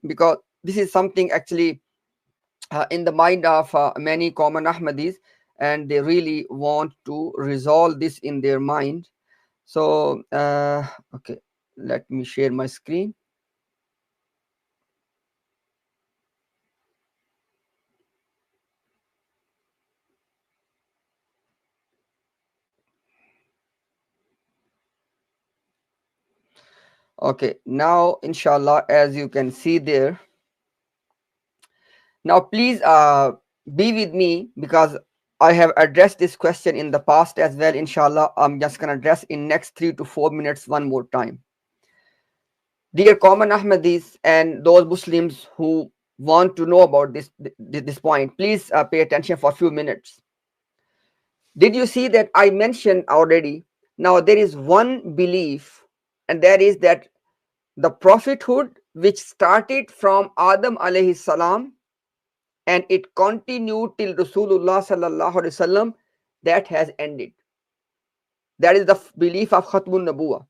because this is something actually in the mind of many common Ahmadis, and they really want to resolve this in their mind. So okay, let me share my screen. Okay, now inshallah, as you can see there, now please be with me, because I have addressed this question in the past as well. Inshallah, I'm just gonna address in next 3 to 4 minutes one more time. Dear common Ahmadis and those Muslims who want to know about this point, please pay attention for a few minutes. Did you see that I mentioned already? Now there is one belief, and that is that the prophethood which started from Adam alayhi salam and it continued till Rasulullah sallallahu alaihi wasallam, that has ended. That is the belief of Khatmun Nabuwa.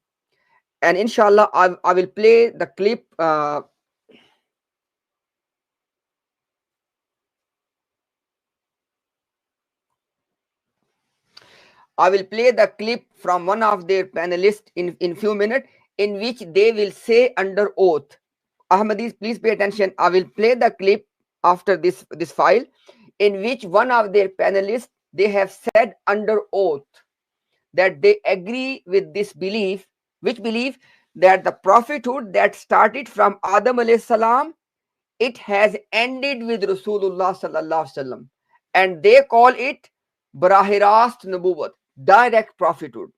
And inshallah, I will play the clip. I will play the clip from one of their panelists in few minutes, in which they will say under oath. Ahmadis, please pay attention. I will play the clip after this file, in which one of their panelists, they have said under oath that they agree with this belief. Which belief? That the prophethood that started from Adam alayhi salam, it has ended with Rasulullah sallallahu alaihi wasallam, and they call it Barahirast Nubuwat, direct prophethood.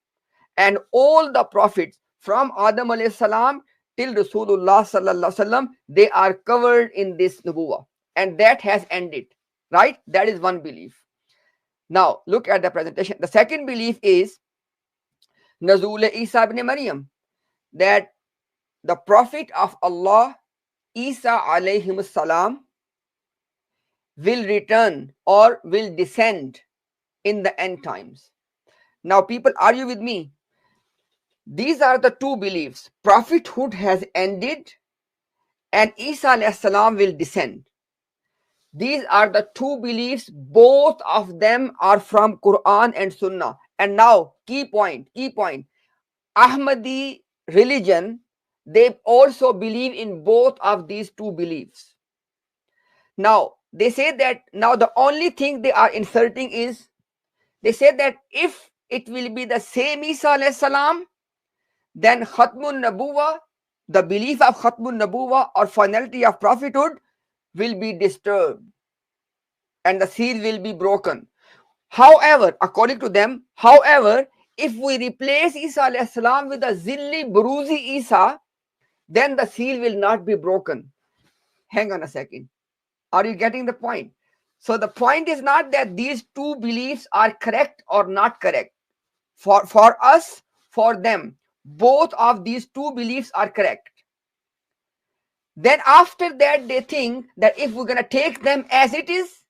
And all the prophets from Adam alayhi salam till Rasulullah sallallahu alaihi wasallam, they are covered in this Nubuwah, and that has ended. Right? That is one belief. Now look at the presentation. The second belief is Nazul Isa ibn Maryam, that the prophet of Allah, Isa alayhi salam, will return or will descend in the end times. Now people, are you with me? These are the two beliefs. Prophethood has ended and Isa alayhi salam will descend. These are the two beliefs. Both of them are from Quran and Sunnah. And now key point. Ahmadi religion, they also believe in both of these two beliefs. Now they say that now the only thing they are inserting is, they say that if it will be the same Isa alayhi salam, then Khatmun Nabuwa, the belief of Khatmun Nabuwa or finality of prophethood, will be disturbed and the seal will be broken. However, according to them, if we replace Isa alayhi salam with a Zilli Buruzi Isa, then the seal will not be broken. Hang on a second. Are you getting the point? So the point is not that these two beliefs are correct or not correct. For us, for them, both of these two beliefs are correct. Then after that, they think that if we're going to take them as it is,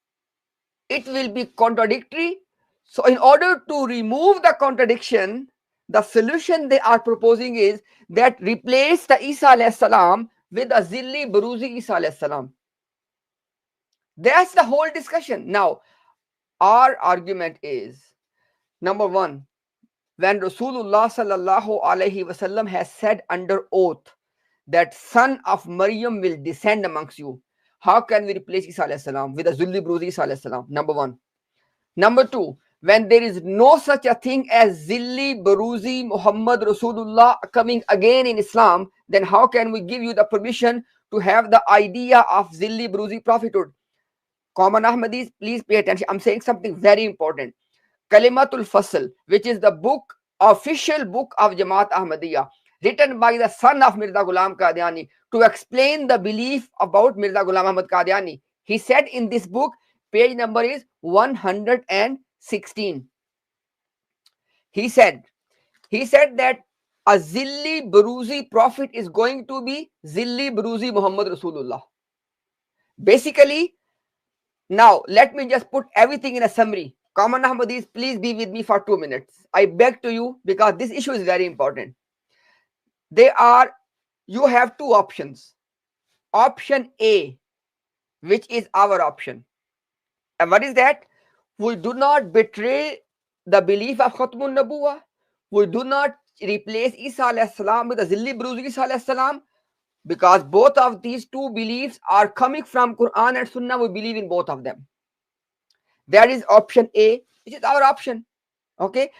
it will be contradictory. So in order to remove the contradiction, the solution they are proposing is that replace the Isa alayhi salam with a Zilli Buruzi Isa alayhi salam. That's the whole discussion. Now, our argument is, number one, when Rasulullah sallallahu alaihi wasallam has said under oath that son of Maryam will descend amongst you, how can we replace Isa alayhi salam with a Zulli Bruzi Isa alayhi salam? Number one. Number two, when there is no such a thing as Zilli Buruzi Muhammad Rasulullah coming again in Islam, then how can we give you the permission to have the idea of Zilli Buruzi prophethood? Common Ahmadis, please pay attention. I'm saying something very important. Kalimatul Fasl, which is the book, official book of Jamaat Ahmadiyya, written by the son of Mirza Ghulam Qadiani, to explain the belief about Mirza Ghulam Ahmad Qadiani. He said in this book, page number is 116. He said that a Zilli Buruzi prophet is going to be Zilli Buruzi Muhammad Rasulullah. Basically, now let me just put everything in a summary. Common Ahmadis, please be with me for 2 minutes. I beg to you, because this issue is very important. You have two options. option A, which is our option. And what is that? We do not betray the belief of Khatmun Nabuwah. We do not replace Isa alayhi salam with the Zilli Bruzi Isa alayhi salam, because both of these two beliefs are coming from Quran and Sunnah. We believe in both of them. That is option A, which is our option. Okay.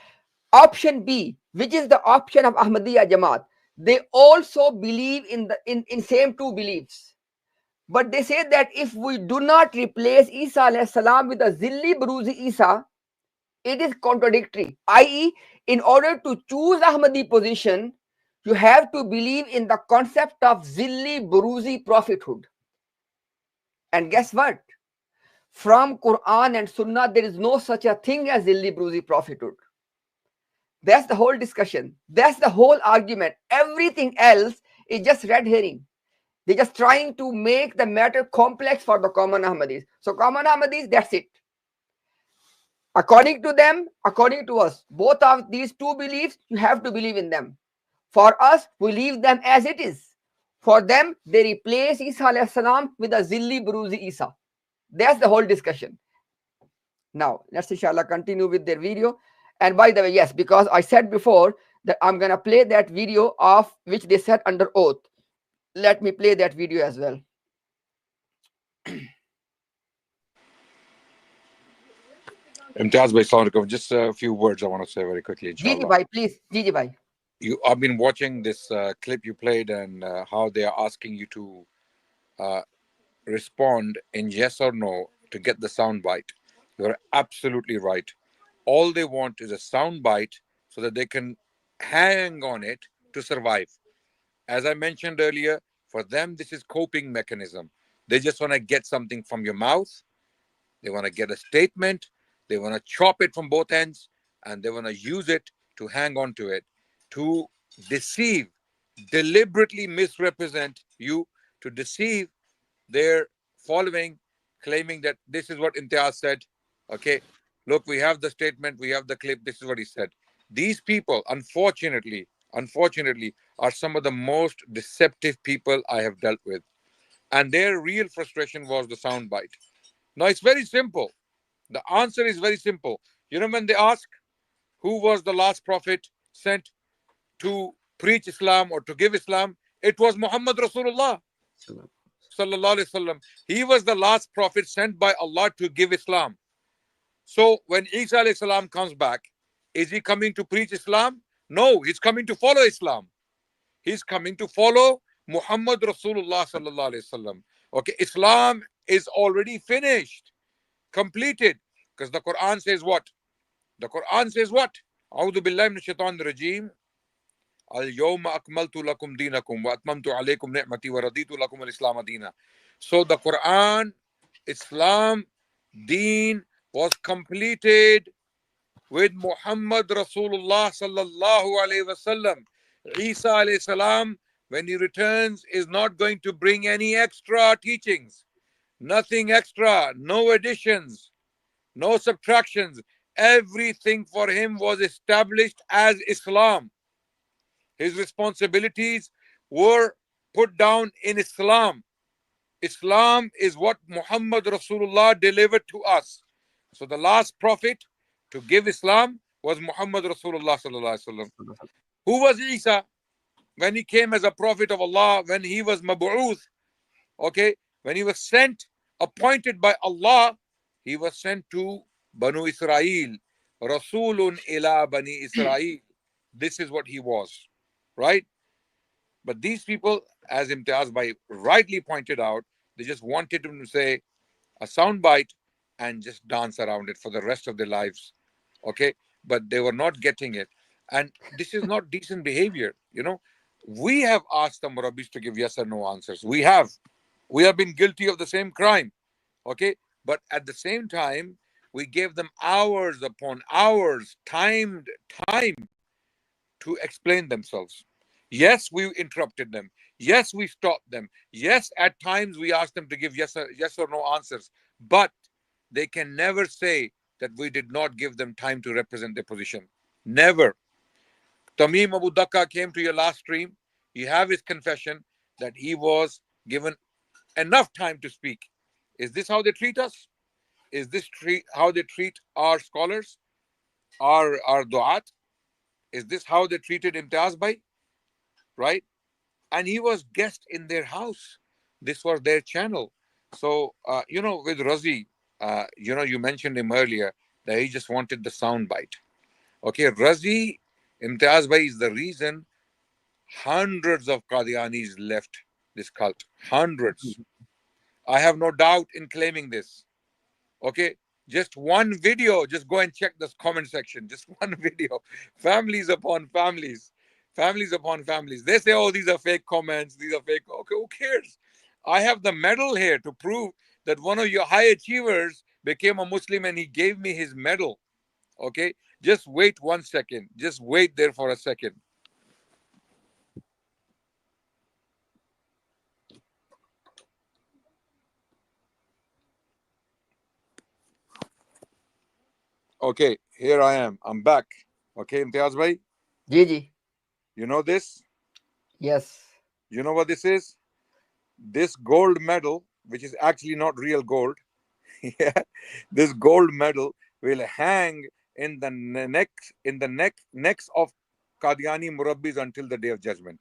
Option B, which is the option of Ahmadiyya Jamaat, they also believe in the in same two beliefs. But they say that if we do not replace Isa alayhi salam with a Zilli Bruzi Isa, it is contradictory. I.e., in order to choose Ahmadi position, you have to believe in the concept of Zilli Buruzi prophethood. And guess what? From Quran and Sunnah, there is no such a thing as Zilli Buruzi prophethood. That's the whole discussion. That's the whole argument. Everything else is just red herring. They're just trying to make the matter complex for the common Ahmadis. So common Ahmadis, that's it. According to them, according to us, both of these two beliefs, you have to believe in them. For us, we leave them as it is. For them, they replace Isa alayhi salam with a Zilli Buruzi Isa. That's the whole discussion. Now, let's inshallah continue with their video. And by the way, yes, because I said before that I'm going to play that video of which they said under oath. Let me play that video as well. Imtiaz bhai, Assalamu alaikum. Just a few words I want to say very quickly, inshallah. Gigi bhai, please. Gigi bhai. I've been watching this clip you played and how they are asking you to respond in yes or no to get the sound bite. You're absolutely right. All they want is a sound bite so that they can hang on it to survive. As I mentioned earlier, for them, this is coping mechanism. They just want to get something from your mouth. They want to get a statement. They want to chop it from both ends, and they want to use it to hang on to it, to deceive, deliberately misrepresent you, to deceive their following, claiming that this is what Imtiaz said. Okay, look, we have the statement, we have the clip, this is what he said. These people, unfortunately, are some of the most deceptive people I have dealt with. And their real frustration was the soundbite. Now, it's very simple. The answer is very simple. You know, when they ask who was the last prophet sent to preach Islam or to give Islam, it was Muhammad Rasulullah sallallahu alaihi wasallam. He was the last prophet sent by Allah to give Islam. So when Isa alayhi salam comes back, is he coming to preach Islam? No, he's coming to follow Islam. He's coming to follow Muhammad Rasulullah sallallahu alaihi wasallam. Okay, Islam is already finished, completed, because the Quran says what? The Quran says what? A'udhu billahi minash shaitanir rajeem. Al-yawma akmaltu lakum dinakum wa atmamtu alaykum ni'mati wa raditu lakum al-islam dina. So the Quran, Islam, Deen was completed with Muhammad Rasulullah sallallahu alayhi wasallam. Isa alayhi salam, when he returns, is not going to bring any extra teachings. Nothing extra, no additions, no subtractions. Everything for him was established as Islam. His responsibilities were put down in Islam. Islam is what Muhammad Rasulullah delivered to us. So the last prophet to give Islam was Muhammad Rasulullah sallallahu alaihi wasallam. Who was Isa when he came as a prophet of Allah, when he was mab'uth, okay, when he was sent, appointed by Allah, he was sent to Banu Israel, Rasulun ila Bani Israel. This is what he was, right? But these people, as Imtiaz Bhai rightly pointed out, they just wanted to say a soundbite and just dance around it for the rest of their lives, okay? But they were not getting it. And this is not decent behavior, you know. We have asked the Murabbis to give yes or no answers. We have been guilty of the same crime, okay? But at the same time, we gave them hours upon hours, timed time to explain themselves. Yes, we interrupted them. Yes, we stopped them. Yes, at times we asked them to give yes or no answers. But they can never say that we did not give them time to represent their position. Never. Tamim Abu Daqqa came to your last stream. You have his confession that he was given enough time to speak. Is this how they treat us? Is this how they treat our scholars, our du'at? Is this how they treated Imtiaz Bhai? Right? And he was guest in their house. This was their channel. So, with Razi, you mentioned him earlier that he just wanted the sound bite. Okay, Razi, Imtiaz Bhai is the reason hundreds of Qadianis left this cult. Hundreds. I have no doubt in claiming this. Okay, just one video. Just go and check this comment section. Just one video. Families upon families. Families upon families. They say, oh, these are fake comments. These are fake. Okay, who cares? I have the medal here to prove that one of your high achievers became a Muslim and he gave me his medal. Okay, just wait 1 second. Just wait there for a second. Okay, here I am. I'm back. Okay, Imtiaz Bhai, Ji. you know this? Yes. You know what this is? This gold medal, which is actually not real gold, yeah, this gold medal will hang in the necks of Qadiani Murabbis until the day of judgment.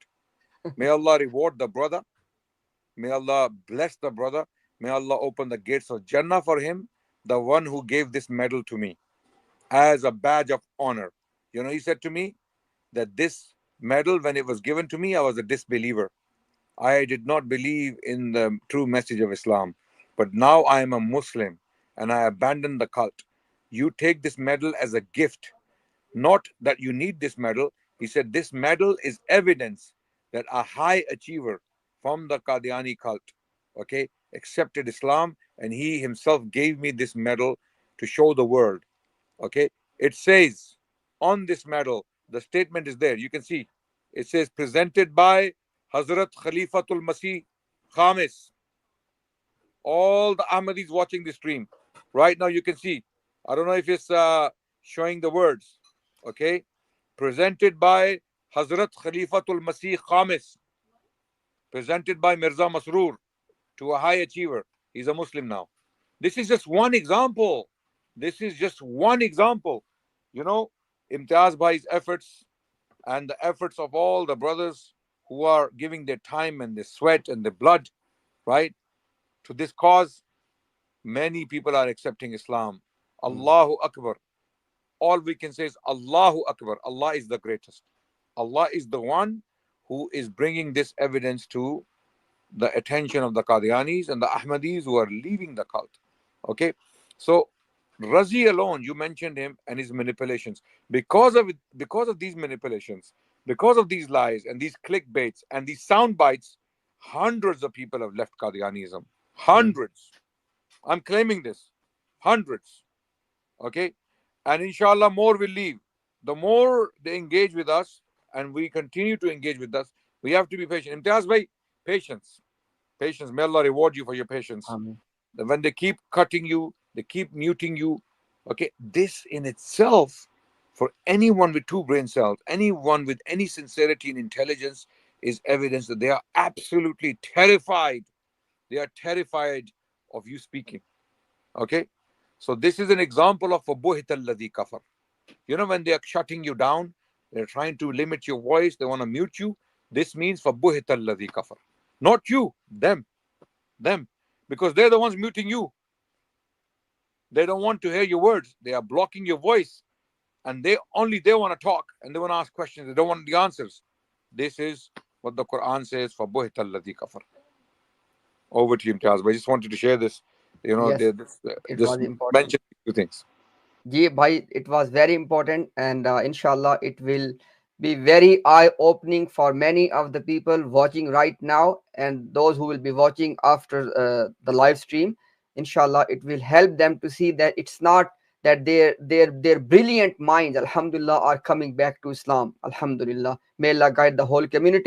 May Allah reward the brother. May Allah bless the brother. May Allah open the gates of Jannah for him, the one who gave this medal to me as a badge of honor. He said to me that this medal, when it was given to me, I was a disbeliever. I did not believe in the true message of Islam. But now I am a Muslim and I abandon the cult. You take this medal as a gift, not that you need this medal. He said this medal is evidence that a high achiever from the Qadiani cult, okay, accepted Islam, and he himself gave me this medal to show the world. Okay, it says on this medal, the statement is there. You can see it says presented by Hazrat Khalifatul Masih Khamis. All the Ahmadis watching the stream right now, you can see. I don't know if it's showing the words. Okay, presented by Hazrat Khalifatul Masih Khamis, presented by Mirza Masroor to a high achiever. He's a Muslim now. This is just one example. This is just one example. Imtiaz Bhai's efforts and the efforts of all the brothers who are giving their time and their sweat and their blood, right, to this cause, many people are accepting Islam. Allahu Akbar. All we can say is Allahu Akbar. Allah is the greatest. Allah is the one who is bringing this evidence to the attention of the Qadianis and the Ahmadis who are leaving the cult. Okay, so Razi alone, you mentioned him and his manipulations. Because of these manipulations, because of these lies and these clickbaits and these sound bites, hundreds of people have left Qadianism. Hundreds. I'm claiming this. Hundreds. Okay, and inshallah more will leave. The more they engage with us and we continue to engage with us, we have to be patient. Imtiaz Bhai, patience. Patience. May Allah reward you for your patience. Amen. When they keep cutting you, they keep muting you. Okay, this in itself, for anyone with two brain cells, anyone with any sincerity and intelligence, is evidence that they are absolutely terrified. They are terrified of you speaking. Okay, so this is an example of فَبُهِتَ الَّذِي كَفَرَ. When they are shutting you down, they're trying to limit your voice, they want to mute you. This means فَبُهِتَ الَّذِي كَفَرَ. Not you, them. Because they're the ones muting you. They don't want to hear your words. They are blocking your voice. And they want to talk and they want to ask questions. They don't want the answers. This is what the Quran says, فَبُهِتَ الَّذِي كَفَرَ. Over to you, Imtiaz. I just wanted to share this. Yes, it just was important. mention two things. Ji bhai, it was very important, and inshallah it will be very eye-opening for many of the people watching right now and those who will be watching after the live stream. Inshallah, it will help them to see that it's not that their brilliant minds, alhamdulillah, are coming back to Islam. Alhamdulillah. May Allah guide the whole community.